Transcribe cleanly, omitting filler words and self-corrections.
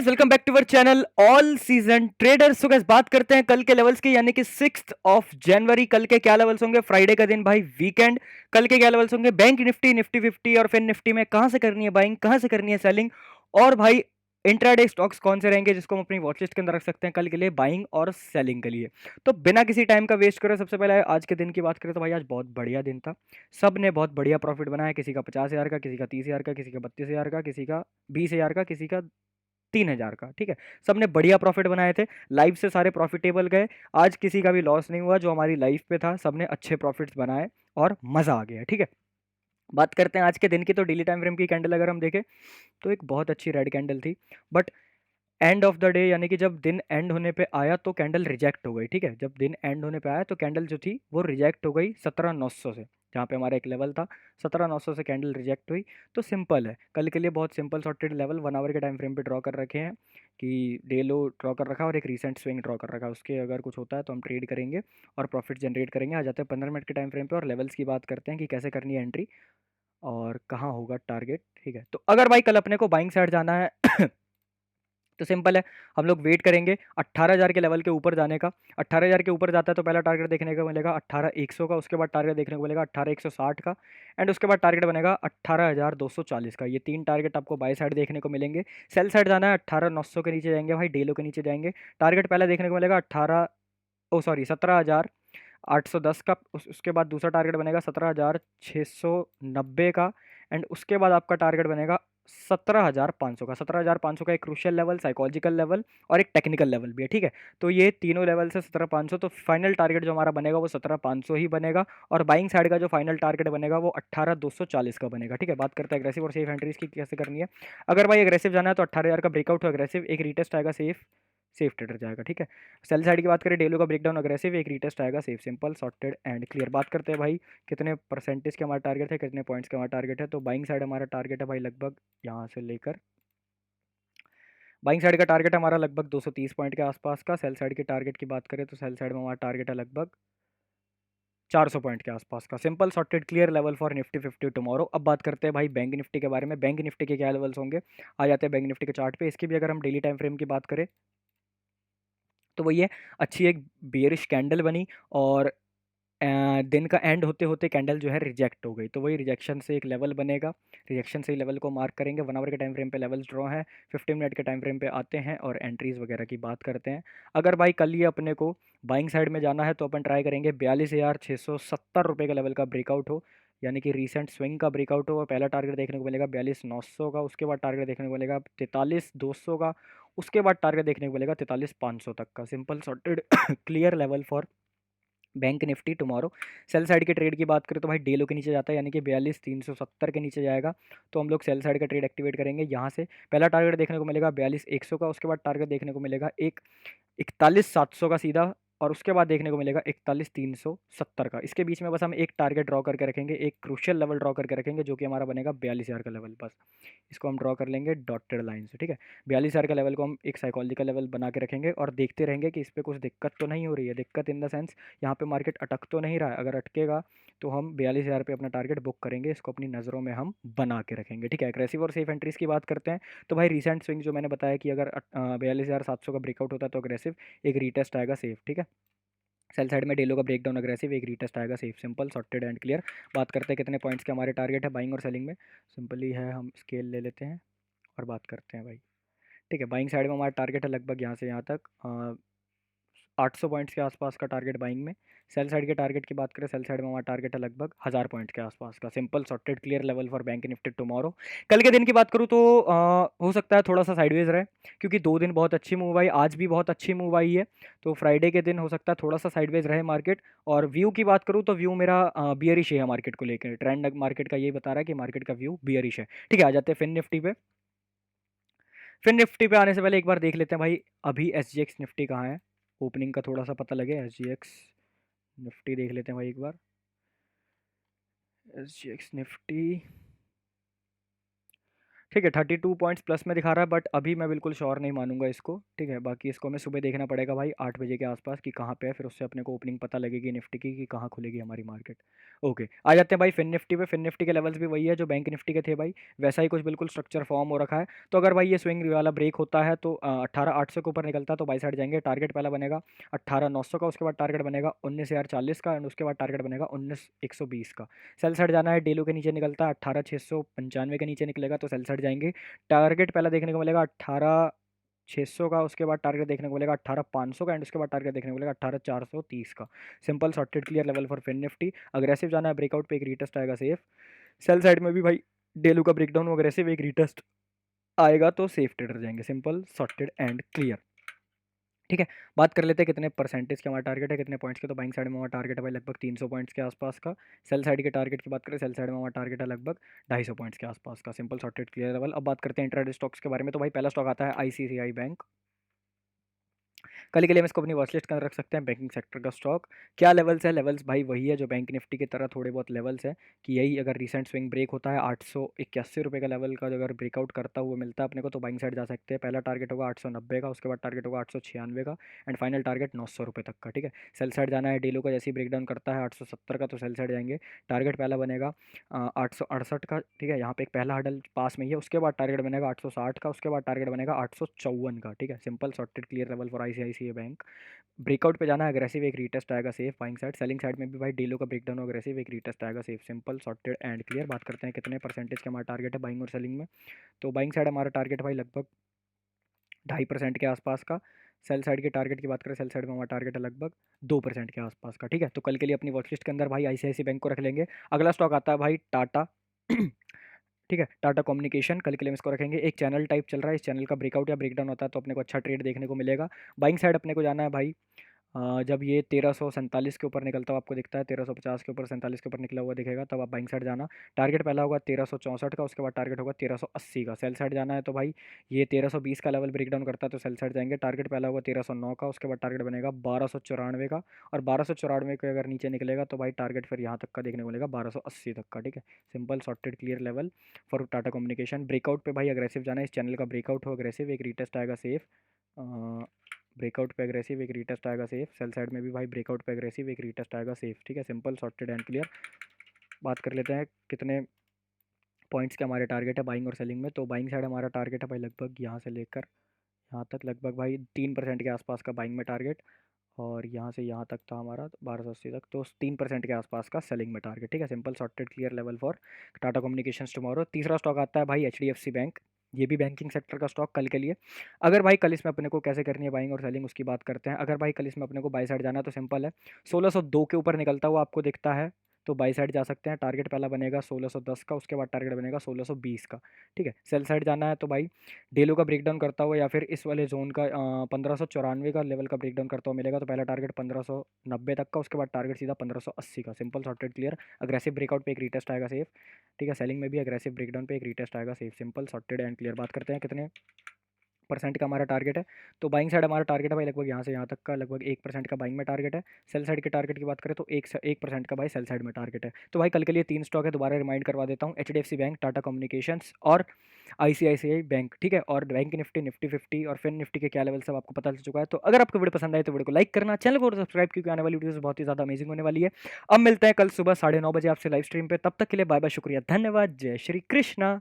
Guys welcome back to our channel all season traders. So guys बात करते हैं कल के लेवल्स की, यानी कि 6 जनवरी। कल के क्या लेवल्स होंगे? फ्राइडे का दिन भाई, वीकेंड। कल के क्या लेवल्स होंगे? बैंक निफ्टी, निफ्टी 50 और फिर निफ्टी में कहां से करनी है बाइंग, कहां से करनी है सेलिंग, और भाई इंट्राडे स्टॉक्स कौन से रहेंगे जिसको हम अपनी वॉचलिस्ट के अंदर रख सकते हैं कल के लिए बाइंग और सेलिंग के लिए। तो बिना किसी टाइम का वेस्ट करे सबसे पहले आज के दिन की बात करें तो भाई आज बहुत बढ़िया दिन था। सब ने बहुत बढ़िया प्रॉफिट बनाया, किसी का 50,000 का, किसी का 30,000 का, किसी का 32,000 का, किसी का 20,000 का, किसी का 3,000 का। ठीक है, सबने बढ़िया प्रॉफिट बनाए थे, लाइव से सारे प्रॉफिटेबल गए। आज किसी का भी लॉस नहीं हुआ, जो हमारी लाइफ पे था सबने अच्छे प्रॉफिट्स बनाए और मज़ा आ गया। ठीक है, बात करते हैं आज के दिन की। तो डेली टाइम फ्रेम की कैंडल अगर हम देखें तो एक बहुत अच्छी रेड कैंडल थी, but end of the day यानी कि जब दिन एंड होने पे आया तो कैंडल रिजेक्ट हो गई। ठीक है, जब दिन एंड होने पे आया तो कैंडल जो थी वो रिजेक्ट हो गई 17,900 से, जहाँ पे हमारा एक लेवल था 17,900 से कैंडल रिजेक्ट हुई। तो सिंपल है, कल के लिए बहुत सिंपल सॉर्टेड लेवल 1 आवर के टाइम फ्रेम पे ड्रॉ कर रखे हैं कि डे लो ड्रॉ कर रखा है और एक रीसेंट स्विंग ड्रॉ कर रखा है। उसके अगर कुछ होता है तो हम ट्रेड करेंगे और प्रॉफिट जनरेट करेंगे। आ जाते हैं 15 मिनट के टाइम फ्रेम पे और लेवल्स की बात करते हैं कि कैसे करनी है एंट्री और कहाँ होगा टारगेट। ठीक है, तो अगर भाई कल अपने को बाइंग साइड जाना है तो सिंपल है, हम लोग वेट करेंगे 18,000 के लेवल के ऊपर जाने का। 18,000 के ऊपर जाता है तो पहला टारगेट देखने को मिलेगा 18,100 का, उसके बाद टारगेट देखने को मिलेगा 18,160 का, एंड उसके बाद टारगेट बनेगा 18,240 का। ये तीन टारगेट आपको बाय साइड देखने को मिलेंगे। सेल साइड जाना है 18,900 के नीचे जाएंगे भाई, डेलो के नीचे जाएंगे। टारगेट पहला देखने को मिलेगा 17,810 का, उसके बाद दूसरा टारगेट बनेगा 17,690 का, एंड उसके बाद आपका टारगेट बनेगा 17,500 का। 17,500 का एक क्रूशियल लेवल, साइकोलॉजिकल लेवल और एक टेक्निकल लेवल भी है। ठीक है, तो ये तीनों लेवल से 17,500, तो फाइनल टारगेट जो हमारा बनेगा वो 17,500 ही बनेगा, और बाइंग साइड का जो फाइनल टारगेट बनेगा वो 18,240 का बनेगा। ठीक है, बात करते हैं एग्रेसिव और सेफ एंट्रीज की कैसे करनी है। अगर भाई एग्रेसिव जाना है तो 18,000 का ब्रेकआउट हो एग्रेसिव, एक रीटेस्ट आएगा सेफ, सेफ ट्रेडर जाएगा। ठीक है, सेल साइड की बात करें डेलो का ब्रेकडाउन अग्रेसिव, एक रीटेस्ट आएगा safe, simple sorted and clear. बात करते हैं भाई कितने परसेंटेज के हमारा टारगेट है, कितने पॉइंट्स का हमारा टारगेट है। तो बाइंग साइड हमारा टारगेट है भाई लगभग यहाँ से लेकर, बाइंग साइड का टारगेट हमारा लगभग 230 पॉइंट के आसपास का। सेल साइड के टारगेट की बात करें तो सेल साइड में हमारा टारगेट है लगभग 400 पॉइंट के आसपास का। Simple sorted clear level for Nifty 50 tomorrow. अब बात करते हैं भाई बैंक निफ्टी के बारे में। बैंक निफ्टी के क्या लेवल्स होंगे, आ जाते हैं बैंक निफ्टी के चार्ट पे। इसकी भी अगर हम डेली टाइम फ्रेम की बात करें तो वही है, अच्छी एक बियरिश कैंडल बनी और दिन का एंड होते होते कैंडल जो है रिजेक्ट हो गई। तो वही रिजेक्शन से एक लेवल बनेगा, रिजेक्शन से ही लेवल को मार्क करेंगे। 1 आवर के टाइम फ्रेम पे लेवल्स ड्रॉ है, 15 मिनट के टाइम फ्रेम पे आते हैं और एंट्रीज वगैरह की बात करते हैं। अगर भाई कल ये अपने को बाइंग साइड में जाना है तो अपन ट्राई करेंगे 42,670 रुपये का लेवल का ब्रेकआउट हो, यानी कि रीसेंट स्विंग का ब्रेकआउट हो। और पहला टारगेट देखने को मिलेगा 42,900 का, उसके बाद टारगेट देखने को मिलेगा 43,200 का, उसके बाद टारगेट देखने को मिलेगा 43,500 तक का। Simple sorted clear level for bank Nifty tomorrow. Sell side के ट्रेड की बात करें तो भाई डे लो के नीचे जाता है, यानी कि 42,370 के नीचे जाएगा। तो हम लोग सेल साइड का ट्रेड एक्टिवेट करेंगे। यहाँ से पहला टारगेट देखने को मिलेगा 42,100 का, उसके बाद टारगेट देखने को मिलेगा 41,700 का सीधा, और उसके बाद देखने को मिलेगा 41,370 का। इसके बीच में बस हम एक टारगेट ड्रॉ करके रखेंगे, एक क्रूशियल लेवल ड्रॉ करके रखेंगे जो कि हमारा बनेगा 42,000 का लेवल। बस इसको हम ड्रॉ कर लेंगे डॉटेड लाइन से। ठीक है, 42,000 का लेवल को हम एक साइकोलॉजिकल लेवल बना के रखेंगे और देखते रहेंगे कि इस पर कुछ दिक्कत तो नहीं हो रही है। दिक्कत इन द सेंस यहाँ पे मार्केट अटक तो नहीं रहा है, अगर अटकेगा तो हम 42,000 पे अपना टारगेट बुक करेंगे, इसको अपनी नज़रों में हम बना के रखेंगे। ठीक है, एग्रेसिव और सेफ एंट्रीज की बात करते हैं। तो भाई रिसेंट स्विंग जो मैंने बताया कि अगर 42,700 का ब्रेकआउट होता है तो अग्रेसिव, एक रीटेस्ट आएगा सेफ। ठीक है, सेल साइड में डेलो का ब्रेकडाउन अग्रेसिव, एक रीटेस्ट आएगा safe, simple sorted and clear. बात करते हैं कितने पॉइंट्स के हमारे टारगेट है बाइंग और सेलिंग में। सिंपली है, हम स्केल ले लेते हैं और बात करते हैं भाई। ठीक है, बाइंग साइड में हमारा टारगेट है लगभग यहाँ से यहाँ तक 800 पॉइंट्स के आसपास का टारगेट बाइंग में। सेल साइड के टारगेट की बात करें, सेल साइड में हमारा टारगेट है लगभग 1000 पॉइंट के आसपास का। Simple sorted clear level for bank Nifty tomorrow. कल के दिन की बात करूँ तो हो सकता है थोड़ा सा साइडवेज रहे, क्योंकि 2 दिन बहुत अच्छी मूव आई, आज भी बहुत अच्छी मूव आई है। तो फ्राइडे के दिन हो सकता है थोड़ा सा साइडवेज रहे मार्केट। और व्यू की बात करूँ तो व्यू मेरा बियरिश है मार्केट को लेकर, ट्रेंड मार्केट का यही बता रहा है कि मार्केट का व्यू बियरिश है। ठीक है, आ जाते हैं फिन निफ्टी पे। फिर निफ्टी पे आने से पहले एक बार देख लेते हैं भाई अभी एस जी एक्स निफ्टी कहाँ है, ओपनिंग का थोड़ा सा पता लगे। एस जी एक्स निफ्टी देख लेते हैं भाई एक बार। एस जी एक्स निफ्टी ठीक है, 32 पॉइंट्स प्लस में दिखा रहा है, बट अभी मैं बिल्कुल श्योर नहीं मानूंगा इसको। ठीक है, बाकी इसको हमें सुबह देखना पड़ेगा भाई 8 बजे के आसपास कि कहाँ पे है, फिर उससे अपने को ओपनिंग पता लगेगी निफ्टी की कि कहाँ खुलेगी हमारी मार्केट। ओके, आ जाते हैं भाई फिन निफ्टी पे। फिन निफ्टी के लेवल्स भी वही है जो बैंक निफ्टी के थे भाई, वैसा ही कुछ बिल्कुल स्ट्रक्चर फॉर्म हो रखा है। तो अगर भाई ये स्विंग वाला ब्रेक होता है तो 18,800 के ऊपर निकलता है तो बाई साइड जाएंगे। टारगेट पहला बनेगा 18,900 का, उसके बाद टारगेट बनेगा 19,040 का, एंड उसके बाद टारगेट बनेगा 19,120 का। सेल साइड जाना है, डेलो के नीचे निकलता है 18,695 के नीचे निकलेगा तो सेल साइड जाएंगे। टारगेट पहला देखने को मिलेगा 18,600 का, उसके बाद टारगेट देखने को मिलेगा 18,500 का, एंड उसके बाद टारगेट देखने को मिलेगा 18,430 का। Simple sorted clear level for Fin Nifty. Aggressive जाना है, ब्रेकआउट पे एक रीटेस्ट आएगा सेफ। सेल साइड में भी भाई डेलू का ब्रेकडाउन अग्रेसिव एक रीटेस्ट आएगा तो सेफ ट्रेडर जाएंगे। Simple sorted and clear. ठीक है, बात कर लेते हैं कितने परसेंटेज का हमारा टारगेट है, कितने पॉइंट्स के। तो बाइंग साइड में हमारा टारगेट है भाई लगभग 300 पॉइंट्स के आसपास का। सेल साइड के टारगेट की बात करें, सेल साइड में हमारा टारगेट है लगभग 250 पॉइंट्स के आसपास का। Simple sorted clear level. अब बात करते हैं इंट्राडे स्टॉक्स के बारे में। तो भाई पहला स्टॉक आता है आईसीआईसीआई बैंक। कल के लिए हम इसको अपनी वॉच लिस्ट के अंदर रख सकते हैं। बैंकिंग सेक्टर का स्टॉक क्या लेवल्स है, लेवल्स भाई वही है जो बैंक निफ्टी की तरह थोड़े बहुत लेवल्स है कि यही अगर रिसेंट स्विंग ब्रेक होता है 881 रुपये का लेवल का, जो अगर ब्रेकआउट करता हुआ मिलता है अपने को तो बाइंग साइड जा सकते हैं। पहला टारगेट होगा 890 का, उसके बाद टारगेट होगा 896 का, एंड फाइनल टारगेट 900 रुपये तक का। ठीक है, सेल साइड जाना है, डेलो का जैसे ही ब्रेकडाउन करता है 870 का तो सेल साइड जाएंगे। टारगेट पहला बनेगा 868 का। ठीक है, यहाँ पे एक पहला हडल पास में ही है, उसके बाद टारगेट बनेगा 860 का, उसके बाद टारगेट बनेगा 854 का। ठीक है, simple sorted clear level for ICICI bank. Breakout पे जाना है, अग्रेसिव एक रीटेस्ट आएगा safe buying side. Selling side में भी भाई डीलो का ब्रेकडाउन अग्रेसिव एक रीटेस्ट आएगा safe. Simple sorted and clear. बात करते हैं कितने परसेंटेज का हमारा टारगेट है बाइंग और सेलिंग में। तो बाइंग साइड हमारा टारगेट भाई लगभग 2.5% के आसपास का। सेल साइड के टारगेट की बात करें, सेल साइड में हमारा टारगेट है लगभग 2% के आसपास का। ठीक है, तो कल के लिए अपनी वॉच लिस्ट के अंदर भाई आईसीआईसी बैंक को रख लेंगे। अगला स्टॉक आता है भाई टाटा। ठीक है, टाटा कम्युनिकेशन। कल के लिए हम इसको रखेंगे। एक चैनल टाइप चल रहा है, इस चैनल का ब्रेकआउट या ब्रेकडाउन होता है तो अपने को अच्छा ट्रेड देखने को मिलेगा। बाइंग साइड अपने को जाना है भाई जब ये 1347 के ऊपर निकलता हुआ आपको दिखता है, 1350 के ऊपर 47 के ऊपर निकला हुआ दिखेगा तब आप बाइंग साइड जाना। टारगेट पहला होगा 1364 का, उसके बाद टारगेट होगा 1380 का। सेल साइड जाना है तो भाई ये 1320 का लेवल ब्रेकडाउन करता है तो सेल साइड जाएंगे। टारगेट पहला होगा 1309 का, उसके बाद टारगेट बनेगा 1294 का, और 1294 के अगर नीचे निकलेगा तो भाई टारगेट फिर यहाँ तक का देखने को मिलेगा 1280 तक का। ठीक है, simple sorted clear level for Tata communication. Breakout पे भाई अग्रेसिव जाना है, इस चैनल का ब्रेकआउट हो अग्रेसिव एक रीटेस्ट आएगा सेफ। ब्रेकआउट पे अग्रेसिव एक रीटेस्ट आएगा सेफ। सेल साइड में भी भाई ब्रेकआउट पे अग्रेसिव एक रीटेस्ट आएगा सेफ। ठीक है, सिंपल सॉर्टेड एंड क्लियर। बात कर लेते हैं कितने पॉइंट्स के हमारे टारगेट है बाइंग और सेलिंग में। तो बाइंग साइड हमारा टारगेट है भाई लगभग यहाँ से लेकर यहाँ तक लगभग भाई 3% के आसपास का बाइंग में टारगेट, और यहाँ से यहाँ तक था हमारा 1280 तक तो 3% के आसपास का सेलिंग में टारगेट। ठीक है, simple sorted clear level for Tata communications tomorrow. तीसरा स्टॉक आता है भाई एचडीएफसी बैंक। ये भी बैंकिंग सेक्टर का स्टॉक कल के लिए। अगर भाई कल इसमें अपने को कैसे करनी है बाइंग और सेलिंग उसकी बात करते हैं। अगर भाई कल इसमें अपने को बाई साइड जाना है तो सिंपल है, 1602 के ऊपर निकलता हुआ आपको दिखता है तो बाई साइड जा सकते हैं। टारगेट पहला बनेगा 1610 का, उसके बाद टारगेट बनेगा 1620 का। ठीक है, सेल साइड जाना है तो भाई डेलो का ब्रेकडाउन करता हुआ या फिर इस वाले जोन का 1594 का लेवल का ब्रेकडाउन करता हुआ मिलेगा तो पहला टारगेट 1590 तक का, उसके बाद टारगेट सीधा 1580 का। Simple sorted clear. Aggressive breakout पे एक रीटेस्ट आएगा सेफ। ठीक है, सेलिंग में भी अग्रेसिव ब्रेकडाउन पे एक रीटेस्ट आएगा safe. Simple sorted and clear. बात करते हैं कितने परसेंट का हमारा टारगेट है। तो बाइंग साइड हमारा टारगेट है भाई लगभग यहाँ से यहाँ तक का लगभग 1% का बाइंग में टारगेट है। सेल साइड के टारगेट की बात करें तो 1% का भाई सेल साइड में टारगेट है। तो भाई कल के लिए 3 स्टॉक है, दोबारा रिमाइंड करवा देता हूँ, एचडीएफसी बैंक, टाटा कम्युनिकेशंस और आईसीआईसीआई बैंक। ठीक है, और बैंक निफ्टी, निफ्टी 50 और फिन निफ्टी के क्या लेवल सब आपको पता चल चुका है। तो अगर आपको वीडियो पसंद आए तो वीडियो को लाइक करना, चैनल को सब्सक्राइब, क्योंकि आने वाली वीडियोस बहुत ही ज़्यादा अमेजिंग होने वाली है। अब मिलते हैं कल सुबह 9:30 बजे आपसे लाइव स्ट्रीम पे, तब तक के लिए बाय बाय, शुक्रिया, धन्यवाद, जय श्री कृष्णा।